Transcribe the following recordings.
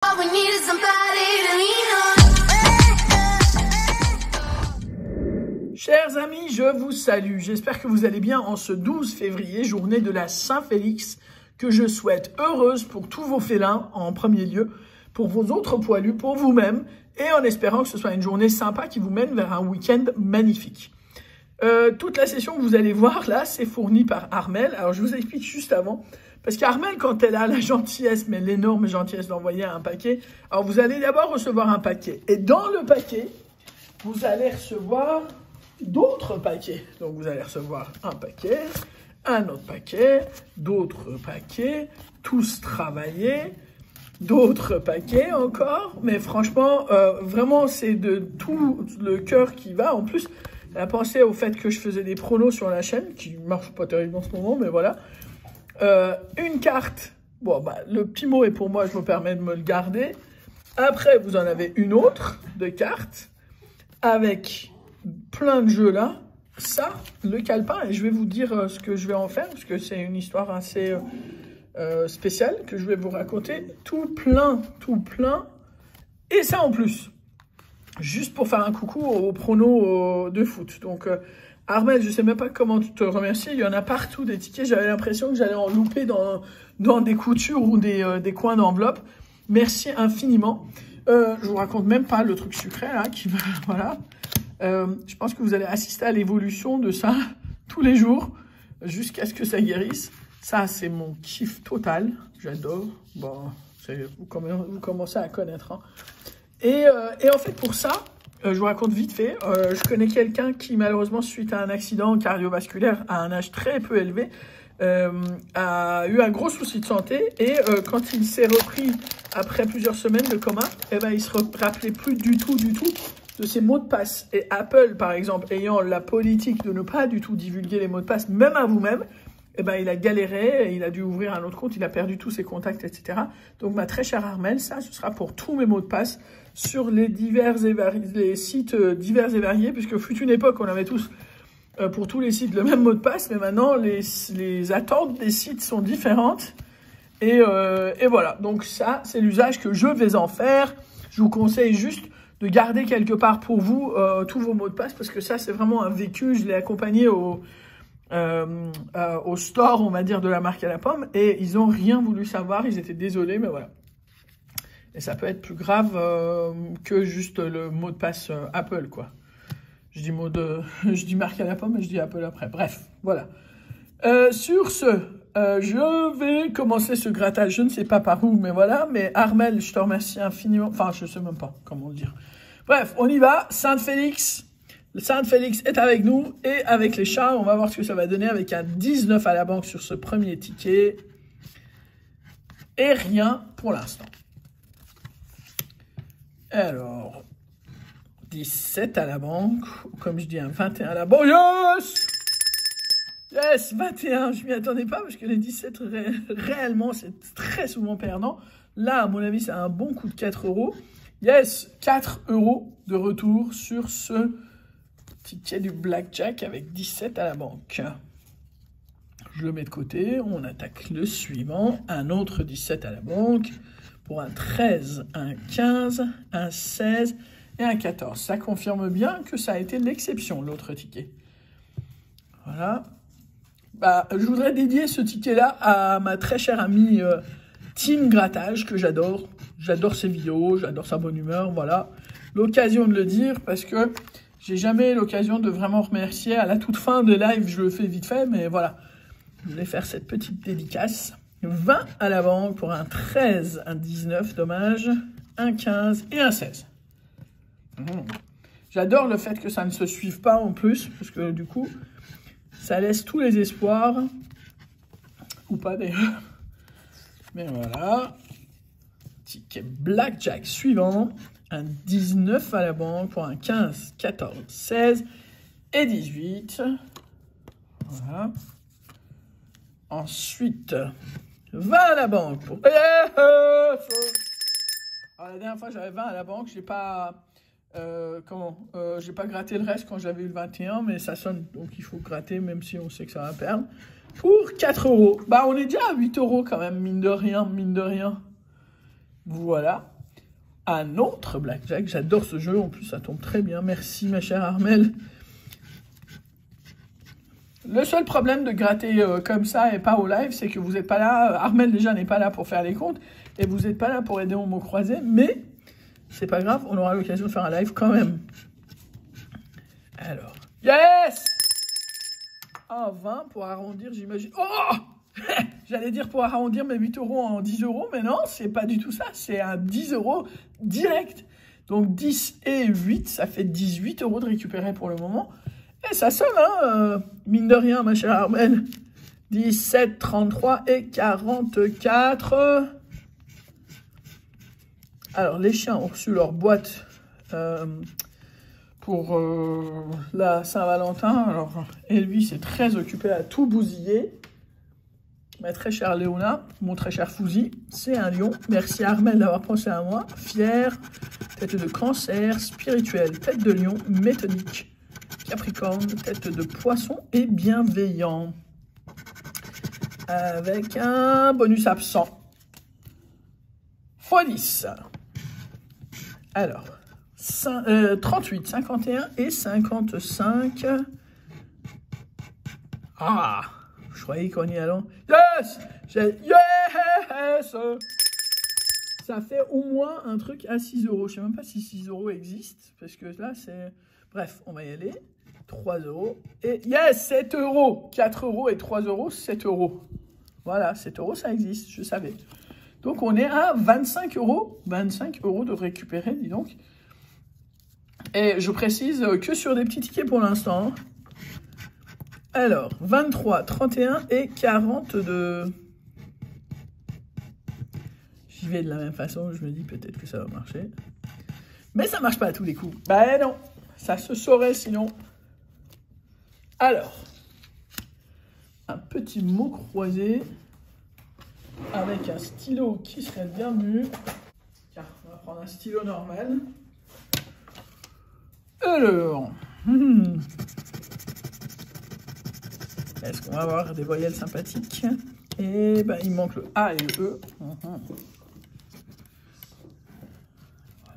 All we need is somebody to lean on. Chers amis, je vous salue. J'espère que vous allez bien en ce 12 février, journée de la Saint-Félix, que je souhaite heureuse pour tous vos félins en premier lieu, pour vos autres poilus, pour vous-même, et en espérant que ce soit une journée sympa qui vous mène vers un week-end magnifique. Toute la session que vous allez voir là, c'est fourni par Armelle. Alors je vous explique juste avant, parce qu'Armelle, quand elle a la gentillesse, mais l'énorme gentillesse d'envoyer un paquet, alors vous allez d'abord recevoir un paquet. Et dans le paquet, vous allez recevoir d'autres paquets. Donc vous allez recevoir un paquet, un autre paquet, d'autres paquets, tous travaillés, d'autres paquets encore. Mais franchement, vraiment, c'est de tout le cœur qui va. En plus, elle a pensé au fait que je faisais des pronos sur la chaîne, qui ne marchent pas terrible en ce moment, mais voilà. Une carte, bon, bah, le petit mot est pour moi, je me permets de me le garder. Après, vous en avez une autre de cartes avec plein de jeux là. Ça, le calepin, et je vais vous dire ce que je vais en faire, parce que c'est une histoire assez spéciale que je vais vous raconter. Tout plein, et ça en plus. Juste pour faire un coucou aux pronos de foot. Donc, Armelle, je ne sais même pas comment te remercier. Il y en a partout des tickets. J'avais l'impression que j'allais en louper dans des coutures ou des coins d'enveloppe. Merci infiniment. Je vous raconte même pas le truc sucré là qui va, voilà. Je pense que vous allez assister à l'évolution de ça tous les jours jusqu'à ce que ça guérisse. Ça, c'est mon kiff total. J'adore. Bon, vous commencez à connaître. Hein. Et en fait, pour ça, je vous raconte vite fait, je connais quelqu'un qui, malheureusement, suite à un accident cardiovasculaire à un âge très peu élevé, a eu un gros souci de santé. Et quand il s'est repris après plusieurs semaines de coma, eh ben, il se rappelait plus du tout de ses mots de passe. Et Apple, par exemple, ayant la politique de ne pas du tout divulguer les mots de passe, même à vous-même, eh ben, il a galéré, il a dû ouvrir un autre compte, il a perdu tous ses contacts, etc. Donc, ma très chère Armelle, ça, ce sera pour tous mes mots de passe sur les sites divers et variés, puisque fut une époque, on avait tous, pour tous les sites, le même mot de passe, mais maintenant, les attentes des sites sont différentes. Et voilà, donc ça, c'est l'usage que je vais en faire. Je vous conseille juste de garder quelque part pour vous tous vos mots de passe, parce que ça, c'est vraiment un vécu. Je l'ai accompagné au store, on va dire, de la marque à la pomme, et ils n'ont rien voulu savoir, ils étaient désolés, mais voilà. Et ça peut être plus grave que juste le mot de passe Apple, quoi. Je dis marque à la pomme, et je dis Apple après. Bref, voilà. Sur ce, je vais commencer ce grattage, je ne sais pas par où, mais voilà. Mais Armelle, je te remercie infiniment. Enfin, je ne sais même pas comment le dire. Bref, on y va. Sainte-Félix. Sainte-Félix est avec nous et avec les chats. On va voir ce que ça va donner avec un 19 à la banque sur ce premier ticket. Et rien pour l'instant. Alors, 17 à la banque. Comme je dis, un 21 à la banque. Yes! Yes, 21. Je m'y attendais pas parce que les 17, réellement, c'est très souvent perdant. Là, à mon avis, c'est un bon coup de 4 €. Yes, 4 € de retour sur ce ticket du blackjack avec 17 à la banque. Je le mets de côté, on attaque le suivant, un autre 17 à la banque, pour un 13, un 15, un 16 et un 14. Ça confirme bien que ça a été l'exception, l'autre ticket. Voilà. Bah, je voudrais dédier ce ticket-là à ma très chère amie Team Grattage, que j'adore. J'adore ses vidéos, j'adore sa bonne humeur, voilà. L'occasion de le dire, parce que j'ai jamais l'occasion de vraiment remercier. À la toute fin des lives, je le fais vite fait, mais voilà. Je voulais faire cette petite dédicace. 20 à la banque pour un 13, un 19, dommage, un 15 et un 16. J'adore le fait que ça ne se suive pas en plus, parce que du coup, ça laisse tous les espoirs. Ou pas d'ailleurs. Mais voilà. Ticket blackjack suivant. Un 19 à la banque pour un 15, 14, 16 et 18. Voilà. Ensuite, 20 à la banque. Pour... Alors, la dernière fois, j'avais 20 à la banque. J'ai pas... j'ai pas gratté le reste quand j'avais eu le 21, mais ça sonne. Donc, il faut gratter, même si on sait que ça va perdre. Pour 4 €. Bah, on est déjà à 8 € quand même, mine de rien, mine de rien. Voilà. un autre blackjack. J'adore ce jeu, en plus ça tombe très bien. Merci ma chère Armelle. Le seul problème de gratter comme ça et pas au live, c'est que vous n'êtes pas là. Armelle déjà n'est pas là pour faire les comptes et vous n'êtes pas là pour aider au mot croisé. Mais c'est pas grave, on aura l'occasion de faire un live quand même. Alors, yes! Ah, 20 pour arrondir, j'imagine. Oh! J'allais dire pour arrondir mes 8 euros en 10 euros, mais non, c'est pas du tout ça. C'est un 10 euros direct. Donc 10 et 8, ça fait 18 euros de récupérer pour le moment. Et ça sonne, hein, mine de rien, ma chère Armelle. 17, 33 et 44. Alors, les chiens ont reçu leur boîte pour la Saint-Valentin. Alors, Elvis est très occupé à tout bousiller. Ma très chère Léona, mon très cher Fouzi, c'est un lion. Merci Armelle d'avoir pensé à moi. Fier, tête de cancer, spirituel, tête de lion, méthodique. Capricorne, tête de poisson et bienveillant. Avec un bonus absent. x10. Alors, 38, 51 et 55. Ah, je croyais qu'on y allait. Yes! Yes! Ça fait au moins un truc à 6 euros. Je ne sais même pas si 6 euros existe. Parce que là, c'est... Bref, on va y aller. 3 euros. Et yes, 7 euros. 4 euros et 3 euros, 7 euros. Voilà, 7 euros, ça existe, je savais. Donc, on est à 25 euros. 25 euros de récupérer, dis donc. Et je précise que sur des petits tickets pour l'instant. Alors, 23, 31 et 42. J'y vais de la même façon, je me dis peut-être que ça va marcher. Mais ça marche pas à tous les coups. Ben non, ça se saurait sinon. Alors, un petit mot croisé avec un stylo qui serait le bienvenu. Car on va prendre un stylo normal. Alors, est-ce qu'on va avoir des voyelles sympathiques? Et ben, il manque le A et le E.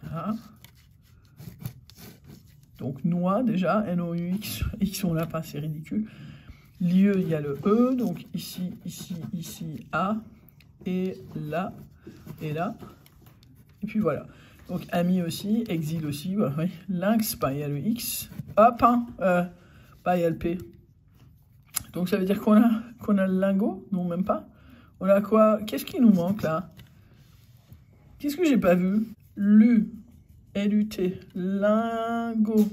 Voilà. Donc, noix, déjà, N-O-U-X, X, on l'a pas, c'est ridicule. L'IE, il y a le E, donc ici, ici, ici, A, et là, et là. Et puis voilà. Donc, ami aussi, exil aussi, bah, oui. Lynx, bah, il y a le X. Hop, hein, bah, il y a le P. Donc, ça veut dire qu'on a le lingot? Non, même pas. On a quoi? Qu'est-ce qui nous manque, là? Qu'est-ce que j'ai pas vu? L'U. L-U-T, lingot.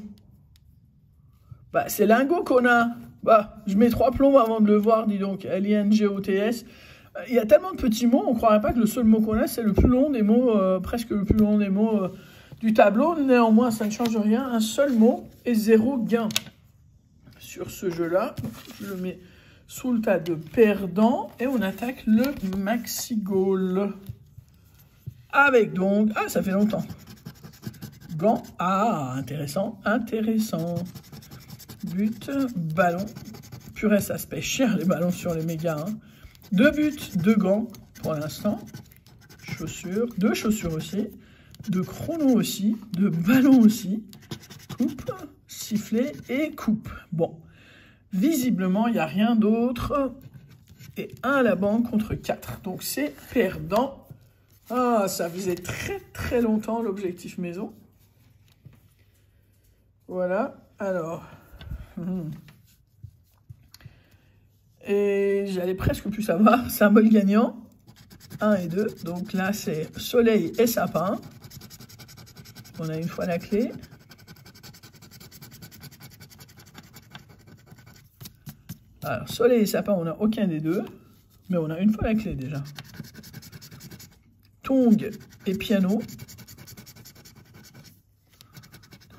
Bah, c'est lingot qu'on a. Bah, je mets 3 plombs avant de le voir, dis donc. L-I-N-G-O-T-S. Il y a tellement de petits mots, on ne croirait pas que le seul mot qu'on a, c'est le plus long des mots, presque le plus long des mots du tableau. Néanmoins, ça ne change rien. Un seul mot et 0 gain sur ce jeu-là. Je le mets sous le tas de perdants et on attaque le maxi goal. Avec donc... Ah, ça fait longtemps. Gant. Ah, intéressant, intéressant. But, ballon. Purée, ça se paye cher les ballons sur les mégas. Hein. 2 buts, 2 gants pour l'instant. Chaussures, 2 chaussures aussi. 2 chronos aussi. 2 ballons aussi. Coupe, sifflet et coupe. Bon, visiblement, il n'y a rien d'autre. Et 1 à la banque contre 4. Donc, c'est perdant. Ah, ça faisait très très longtemps l'objectif maison. Voilà, alors. Et j'allais presque plus savoir. Symbole gagnant. 1 et 2. Donc là, c'est soleil et sapin. On a une fois la clé. Alors, soleil et sapin, on n'a aucun des deux. Mais on a une fois la clé déjà. Tong et piano.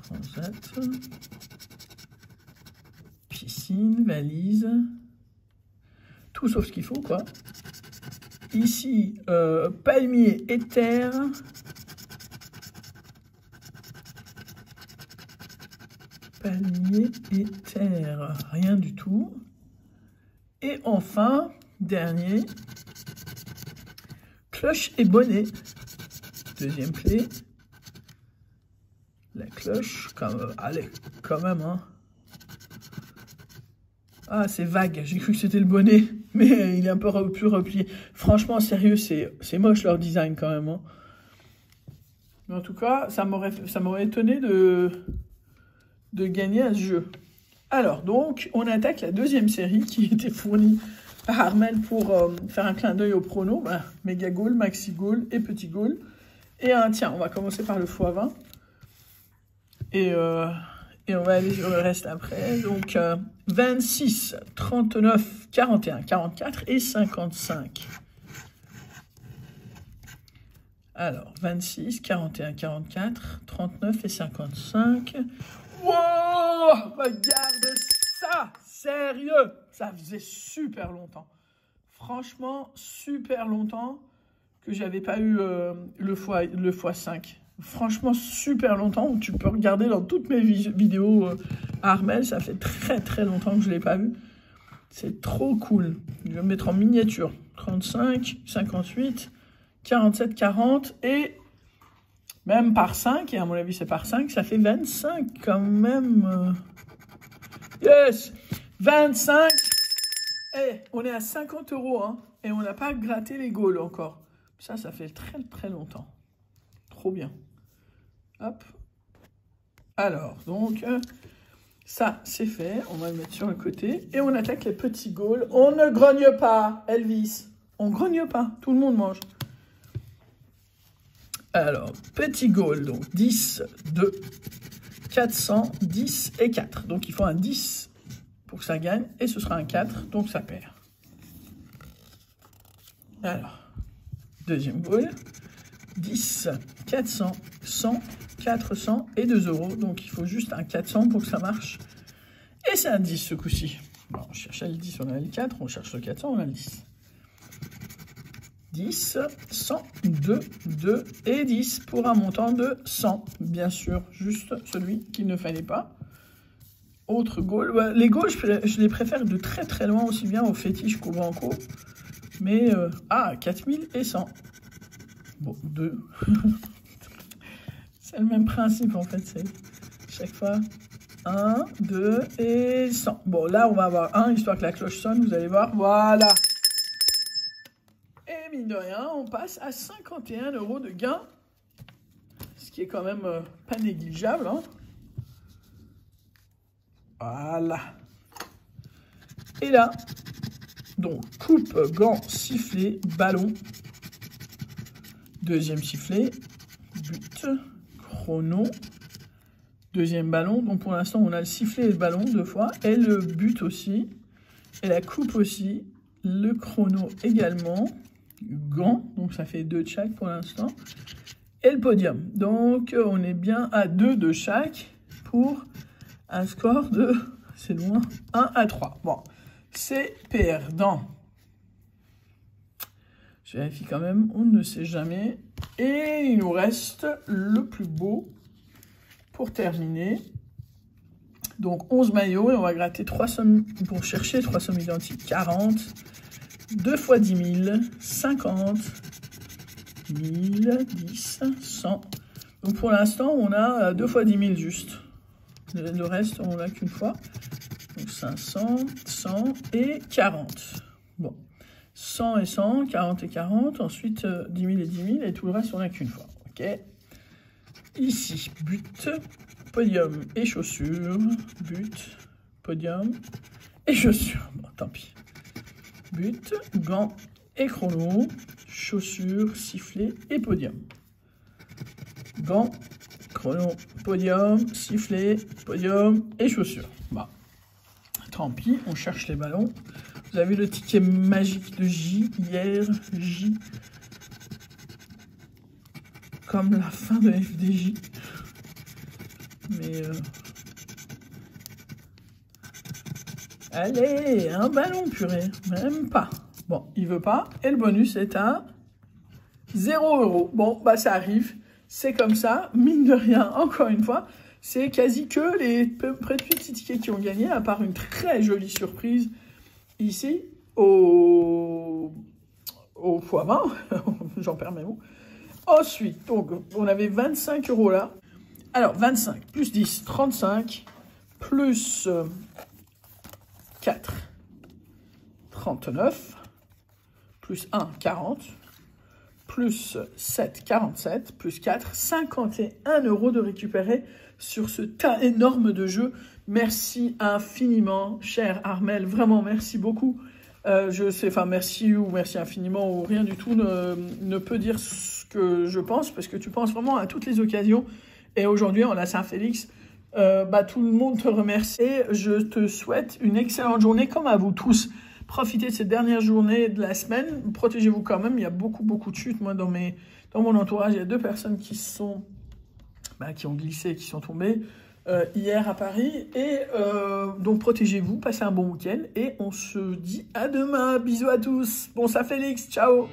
Transat. Piscine, valise. Tout sauf ce qu'il faut, quoi. Ici, palmier et terre. Palmier et terre. Rien du tout. Et enfin, dernier, cloche et bonnet. Deuxième clé. La cloche, allez, quand même, hein. Ah, c'est vague, j'ai cru que c'était le bonnet, mais il est un peu plus replié. Franchement, sérieux, c'est moche leur design quand même, hein. Mais en tout cas, ça m'aurait étonné de gagner à ce jeu. Alors, donc, on attaque la deuxième série qui était fournie par Armel pour faire un clin d'œil au prono. Bah, Méga Goal, Maxi Goal et Petit Goal. Et tiens, on va commencer par le x20. Et on va aller sur le reste après. Donc, 26, 39, 41, 44 et 55. Alors, 26, 41, 44, 39 et 55. Wow! Regarde ça! Sérieux! Ça faisait super longtemps. Franchement, super longtemps que j'avais pas eu le x5. Franchement, super longtemps. Tu peux regarder dans toutes mes vidéos Armel. Ça fait très très longtemps que je l'ai pas vu. C'est trop cool. Je vais me mettre en miniature. 35, 58, 47, 40 et... Même par 5, et à mon avis c'est par 5, ça fait 25 quand même. Yes! 25! On est à 50 €, hein, et on n'a pas gratté les goals encore. Ça fait très très longtemps. Trop bien. Hop. Alors, donc, ça c'est fait. On va le mettre sur le côté. Et on attaque les petits goals. On ne grogne pas, Elvis. On grogne pas, tout le monde mange. Alors, petit goal, donc 10, 2, 400, 10 et 4. Donc, il faut un 10 pour que ça gagne. Et ce sera un 4, donc ça perd. Alors, deuxième goal. 10, 400, 100, 400 et 2 €. Donc, il faut juste un 400 pour que ça marche. Et c'est un 10 ce coup-ci. Bon, on cherchait le 10, on a le 4. On cherche le 400, on a le 10. 10, 100, 2, 2 et 10 pour un montant de 100. Bien sûr, juste celui qu'il ne fallait pas. Autre goal. Les goals, je les préfère de très très loin, aussi bien au fétiche qu'au banco. Mais, 4100. Bon, 2. C'est le même principe en fait. C'est chaque fois 1, 2 et 100. Bon, là, on va avoir 1, histoire que la cloche sonne. Vous allez voir. Voilà. Et mine de rien, on passe à 51 € de gain. Ce qui est quand même pas négligeable, hein. Voilà. Et là, donc, coupe, gants, sifflet, ballon. Deuxième sifflet, but, chrono. Deuxième ballon. Donc, pour l'instant, on a le sifflet et le ballon 2 fois. Et le but aussi. Et la coupe aussi. Le chrono également. Gants, donc ça fait 2 de chaque pour l'instant, et le podium. Donc on est bien à 2 de chaque pour un score de, c'est loin, 1 à 3. Bon, c'est perdant. Je vérifie quand même, on ne sait jamais. Et il nous reste le plus beau pour terminer. Donc 11 maillots et on va gratter 3 sommes pour chercher 3 sommes identiques. 40. 2 fois 10 000, 50, 1000, 10, 100. Donc pour l'instant, on a 2 fois 10 000 juste. Le reste, on n'a qu'une fois. Donc 500, 100 et 40. Bon, 100 et 100, 40 et 40. Ensuite, 10 000 et 10 000. Et tout le reste, on n'a qu'une fois. Ok. Ici, but, podium et chaussures. But, podium et chaussures. Bon, tant pis. But, gants et chrono, chaussures, sifflet et podium. Gants, chrono, podium, sifflet, podium et chaussures. Bah, tant pis, on cherche les ballons. Vous avez le ticket magique de J hier, J, comme la fin de FDJ. Mais allez, un ballon, purée. Même pas. Bon, il veut pas. Et le bonus est à 0 €. Bon, bah ça arrive. C'est comme ça. Mine de rien, encore une fois, c'est quasi que les petits tickets qui ont gagné, à part une très jolie surprise ici, au x20. J'en perds mes mots. Ensuite, donc, on avait 25 € là. Alors, 25 plus 10, 35, plus 4, 39, plus 1, 40, plus 7, 47, plus 4, 51 € de récupérer sur ce tas énorme de jeux. Merci infiniment, cher Armel, vraiment merci beaucoup. Je sais, enfin merci ou merci infiniment ou rien du tout ne peut dire ce que je pense, parce que tu penses vraiment à toutes les occasions. Et aujourd'hui, en la Saint-Félix, tout le monde te remercie. Et je te souhaite une excellente journée, comme à vous tous. Profitez de cette dernière journée de la semaine. Protégez-vous quand même. Il y a beaucoup de chutes. Moi, dans mon entourage, il y a 2 personnes qui ont glissé, qui sont tombées hier à Paris. Et donc, protégez-vous. Passez un bon week-end. Et on se dit à demain. Bisous à tous. Bon Saint-Félix. Ciao.